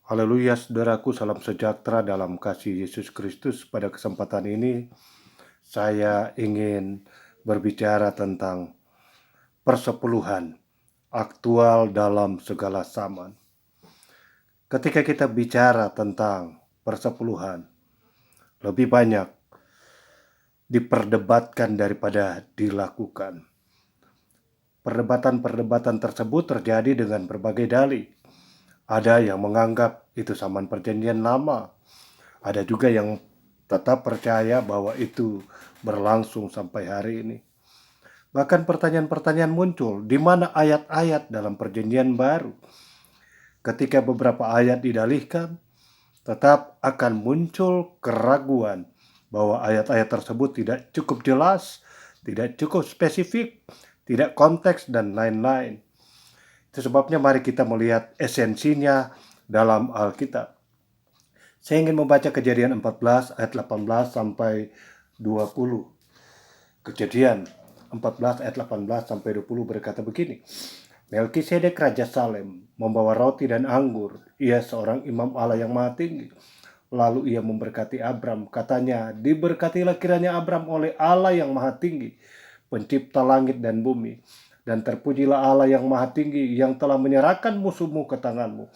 Haleluya saudaraku, salam sejahtera dalam kasih Yesus Kristus. Pada kesempatan ini saya ingin berbicara tentang persepuluhan aktual dalam segala zaman. Ketika kita bicara tentang persepuluhan, lebih banyak diperdebatkan daripada dilakukan. Perdebatan-perdebatan tersebut terjadi dengan berbagai dalih. Ada yang menganggap itu zaman perjanjian lama. Ada juga yang tetap percaya bahwa itu berlangsung sampai hari ini. Bahkan pertanyaan-pertanyaan muncul, di mana ayat-ayat dalam perjanjian baru? Ketika beberapa ayat didalihkan, tetap akan muncul keraguan bahwa ayat-ayat tersebut tidak cukup jelas, tidak cukup spesifik, tidak konteks, dan lain-lain. Itu sebabnya mari kita melihat esensinya dalam Alkitab. Saya ingin membaca Kejadian 14 ayat 18 sampai 20. Kejadian 14 ayat 18 sampai 20 berkata begini. Melkisedek Raja Salem membawa roti dan anggur. Ia seorang imam Allah yang maha tinggi. Lalu ia memberkati Abram. Katanya, diberkatilah kiranya Abram oleh Allah yang maha tinggi, pencipta langit dan bumi. Dan terpujilah Allah yang maha tinggi yang telah menyerahkan musuhmu ke tanganmu.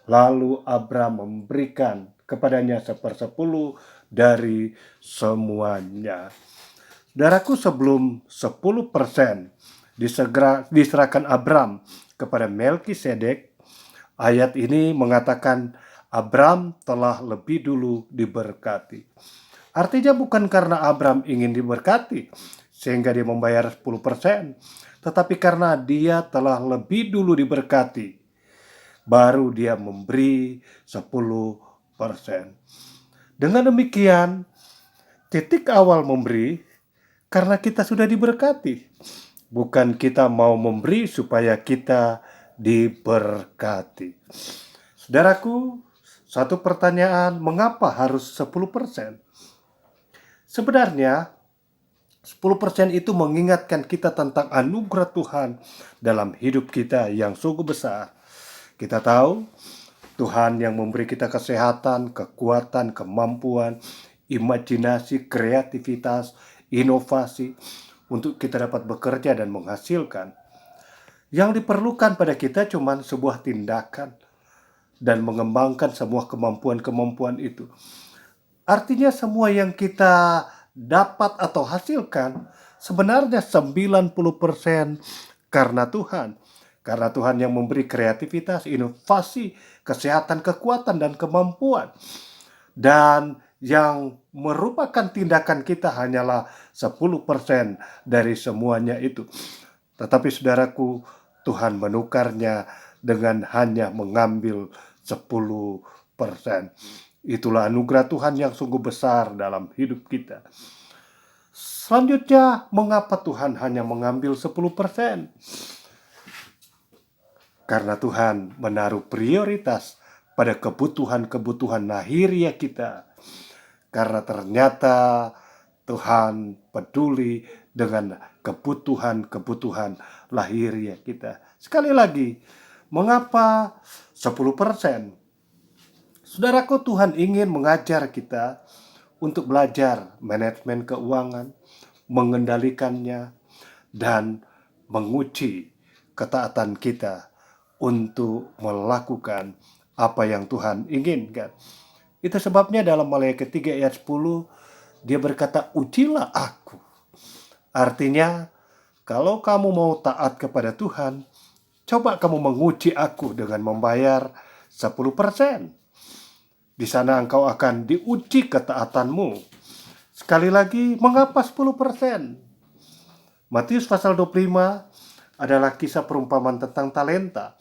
Lalu Abram memberikan kepadanya 1/10 dari semuanya. Saudaraku, sebelum 10% diserahkan Abram kepada Melkisedek, ayat ini mengatakan Abram telah lebih dulu diberkati. Artinya bukan karena Abram ingin diberkati sehingga dia membayar 10%, tetapi karena dia telah lebih dulu diberkati, baru dia memberi 10%. Dengan demikian, titik awal memberi karena kita sudah diberkati. Bukan kita mau memberi supaya kita diberkati. Saudaraku, satu pertanyaan, mengapa harus 10%? Sebenarnya 10% itu mengingatkan kita tentang anugerah Tuhan dalam hidup kita yang sungguh besar. Kita tahu Tuhan yang memberi kita kesehatan, kekuatan, kemampuan, imajinasi, kreativitas, inovasi untuk kita dapat bekerja dan menghasilkan. Yang diperlukan pada kita cuma sebuah tindakan dan mengembangkan semua kemampuan-kemampuan itu. Artinya semua yang kita dapat atau hasilkan sebenarnya 90% karena Tuhan. Karena Tuhan yang memberi kreativitas, inovasi, kesehatan, kekuatan, dan kemampuan. Dan yang merupakan tindakan kita hanyalah 10% dari semuanya itu. Tetapi saudaraku, Tuhan menukarnya dengan hanya mengambil 10%. Itulah anugerah Tuhan yang sungguh besar dalam hidup kita. Selanjutnya, mengapa Tuhan hanya mengambil 10%? Karena Tuhan menaruh prioritas pada kebutuhan-kebutuhan lahiriah kita. Karena ternyata Tuhan peduli dengan kebutuhan-kebutuhan lahiriah kita. Sekali lagi, mengapa 10%? Saudaraku, Tuhan ingin mengajar kita untuk belajar manajemen keuangan, mengendalikannya, dan menguji ketaatan kita untuk melakukan apa yang Tuhan inginkan. Itu sebabnya dalam Maleakhi 3 ayat 10 dia berkata, ujilah aku. Artinya, kalau kamu mau taat kepada Tuhan, coba kamu menguji aku dengan membayar 10%. Di sana engkau akan diuji ketaatanmu. Sekali lagi, mengapa 10%? Matius pasal 25 adalah kisah perumpamaan tentang talenta.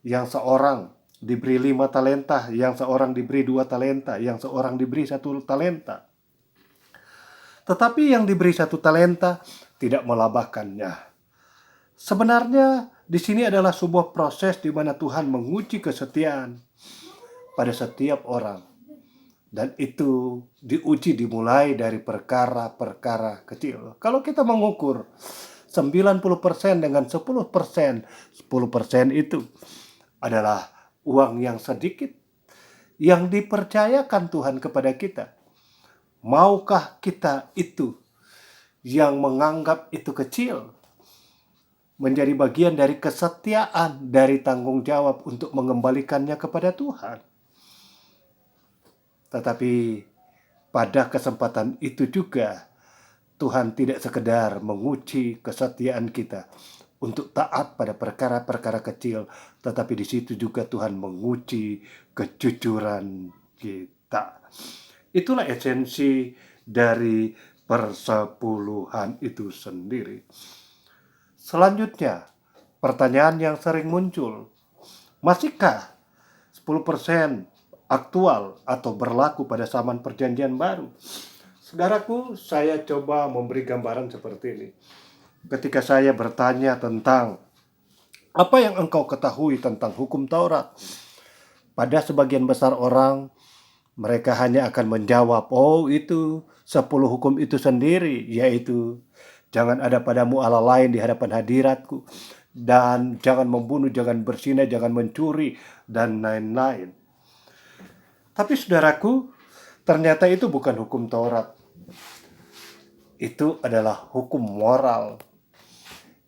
Yang seorang diberi 5 talenta, yang seorang diberi 2 talenta, yang seorang diberi 1 talenta. Tetapi yang diberi 1 talenta tidak melabahkannya. Sebenarnya di sini adalah sebuah proses di mana Tuhan menguji kesetiaan pada setiap orang. Dan itu diuji dimulai dari perkara-perkara kecil. Kalau kita mengukur 90% dengan 10%, 10% itu adalah uang yang sedikit. yang dipercayakan Tuhan kepada kita. Maukah kita itu yang menganggap itu kecil, menjadi bagian dari kesetiaan, dari tanggung jawab untuk mengembalikannya kepada Tuhan? Tetapi pada kesempatan itu juga Tuhan tidak sekedar menguji kesetiaan kita untuk taat pada perkara-perkara kecil, tetapi di situ juga Tuhan menguji kejujuran kita. Itulah esensi dari persepuluhan itu sendiri. Selanjutnya, pertanyaan yang sering muncul, masihkah 10% aktual atau berlaku pada zaman perjanjian baru? Saudaraku, saya coba memberi gambaran seperti ini. Ketika saya bertanya tentang apa yang engkau ketahui tentang hukum Taurat, pada sebagian besar orang, mereka hanya akan menjawab, oh itu 10 hukum itu sendiri, yaitu jangan ada padamu Allah lain di hadapan hadiratku, dan jangan membunuh, jangan berzina, jangan mencuri, dan lain-lain. Tapi saudaraku, ternyata itu bukan hukum Taurat. Itu adalah hukum moral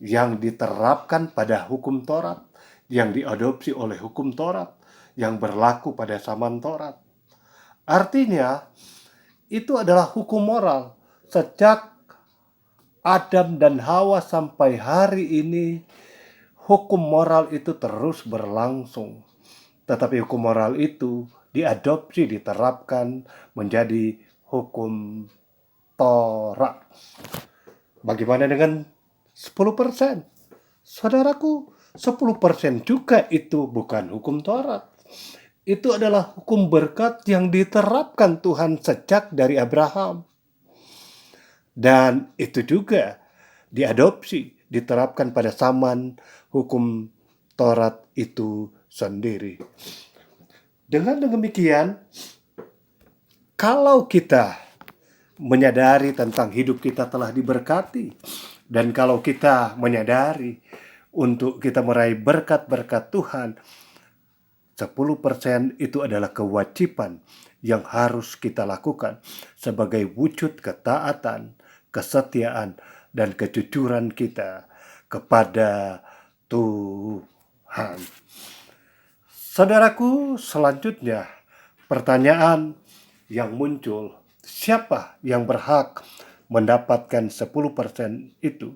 yang diterapkan pada hukum Taurat, yang diadopsi oleh hukum Taurat, yang berlaku pada zaman Taurat. Artinya, itu adalah hukum moral. Sejak Adam dan Hawa sampai hari ini, hukum moral itu terus berlangsung. Tetapi hukum moral itu diadopsi, diterapkan menjadi hukum Taurat. Bagaimana dengan 10%? Saudaraku, 10% juga itu bukan hukum Taurat. Itu adalah hukum berkat yang diterapkan Tuhan sejak dari Abraham. Dan itu juga diadopsi, diterapkan pada zaman hukum Taurat itu sendiri. Dengan demikian, kalau kita menyadari tentang hidup kita telah diberkati, dan kalau kita menyadari untuk kita meraih berkat-berkat Tuhan, 10% itu adalah kewajiban yang harus kita lakukan sebagai wujud ketaatan, kesetiaan, dan kejujuran kita kepada Tuhan. Saudaraku, selanjutnya pertanyaan yang muncul, siapa yang berhak mendapatkan 10% itu?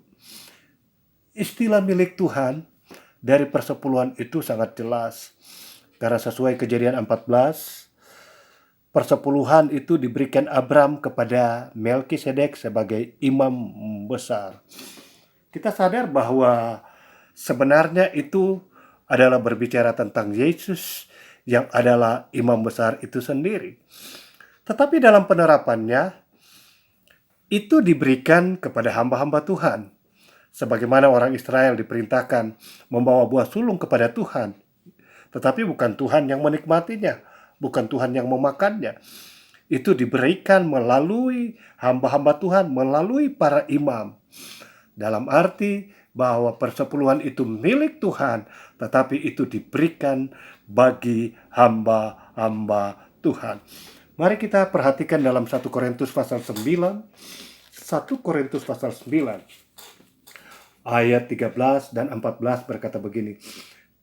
Istilah milik Tuhan dari persepuluhan itu sangat jelas. Karena sesuai Kejadian 14, persepuluhan itu diberikan Abram kepada Melkisedek sebagai imam besar. Kita sadar bahwa sebenarnya itu adalah berbicara tentang Yesus yang adalah imam besar itu sendiri. Tetapi dalam penerapannya, itu diberikan kepada hamba-hamba Tuhan. Sebagaimana orang Israel diperintahkan membawa buah sulung kepada Tuhan. Tetapi bukan Tuhan yang menikmatinya, bukan Tuhan yang memakannya. Itu diberikan melalui hamba-hamba Tuhan, melalui para imam. Dalam arti bahwa persepuluhan itu milik Tuhan, tetapi itu diberikan bagi hamba-hamba Tuhan. Mari kita perhatikan dalam 1 Korintus pasal 9. 1 Korintus pasal 9 ayat 13 dan 14 berkata begini.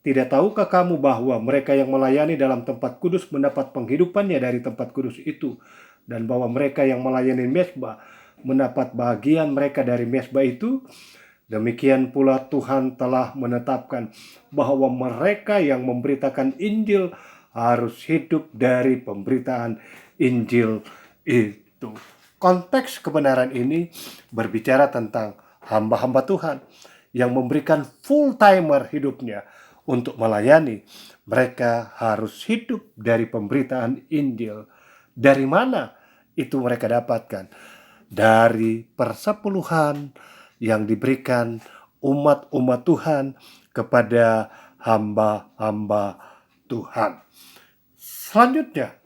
Tidak tahukah kamu bahwa mereka yang melayani dalam tempat kudus mendapat penghidupannya dari tempat kudus itu, dan bahwa mereka yang melayani mezbah mendapat bagian mereka dari mezbah itu? Demikian pula Tuhan telah menetapkan bahwa mereka yang memberitakan Injil harus hidup dari pemberitaan Injil itu. Konteks kebenaran ini berbicara tentang hamba-hamba Tuhan yang memberikan full-timer hidupnya untuk melayani. Mereka harus hidup dari pemberitaan Injil. Dari mana itu mereka dapatkan? Dari persepuluhan yang diberikan umat-umat Tuhan kepada hamba-hamba Tuhan. Selanjutnya,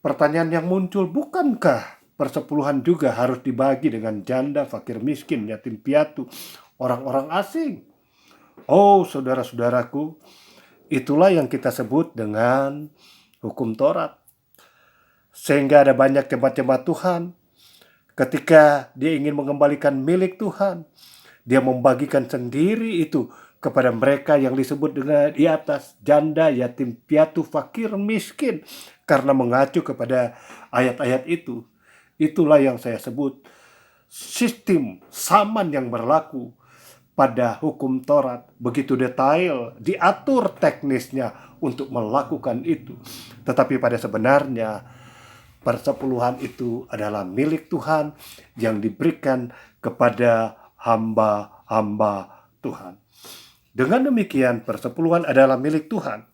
pertanyaan yang muncul, bukankah persepuluhan juga harus dibagi dengan janda, fakir miskin, yatim piatu, orang-orang asing? Oh, saudara-saudaraku, itulah yang kita sebut dengan hukum Taurat. Sehingga ada banyak jemaat-jemaat Tuhan, ketika dia ingin mengembalikan milik Tuhan, dia membagikan sendiri itu kepada mereka yang disebut dengan di atas, janda, yatim piatu, fakir, miskin, karena mengacu kepada ayat-ayat itu. Itulah yang saya sebut sistem saman yang berlaku pada hukum Taurat, begitu detail, diatur teknisnya untuk melakukan itu. Tetapi pada sebenarnya persepuluhan itu adalah milik Tuhan yang diberikan kepada hamba-hamba Tuhan. Dengan demikian, persepuluhan adalah milik Tuhan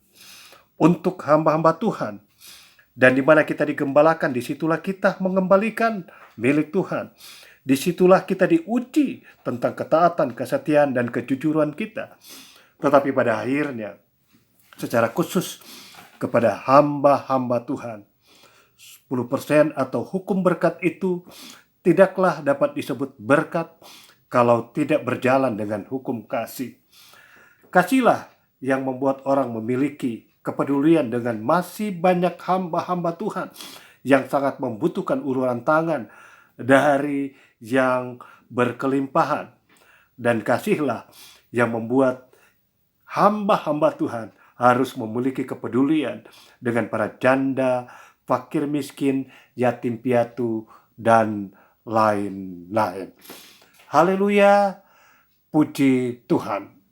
untuk hamba-hamba Tuhan. Dan di mana kita digembalakan, disitulah kita mengembalikan milik Tuhan. Disitulah kita diuji tentang ketaatan, kesetiaan, dan kejujuran kita. Tetapi pada akhirnya, secara khusus kepada hamba-hamba Tuhan, 10% atau hukum berkat itu tidaklah dapat disebut berkat kalau tidak berjalan dengan hukum kasih. Kasihlah yang membuat orang memiliki kepedulian dengan masih banyak hamba-hamba Tuhan yang sangat membutuhkan uluran tangan dari yang berkelimpahan. Dan kasihlah yang membuat hamba-hamba Tuhan harus memiliki kepedulian dengan para janda, fakir miskin, yatim piatu, dan lain-lain. Haleluya, puji Tuhan.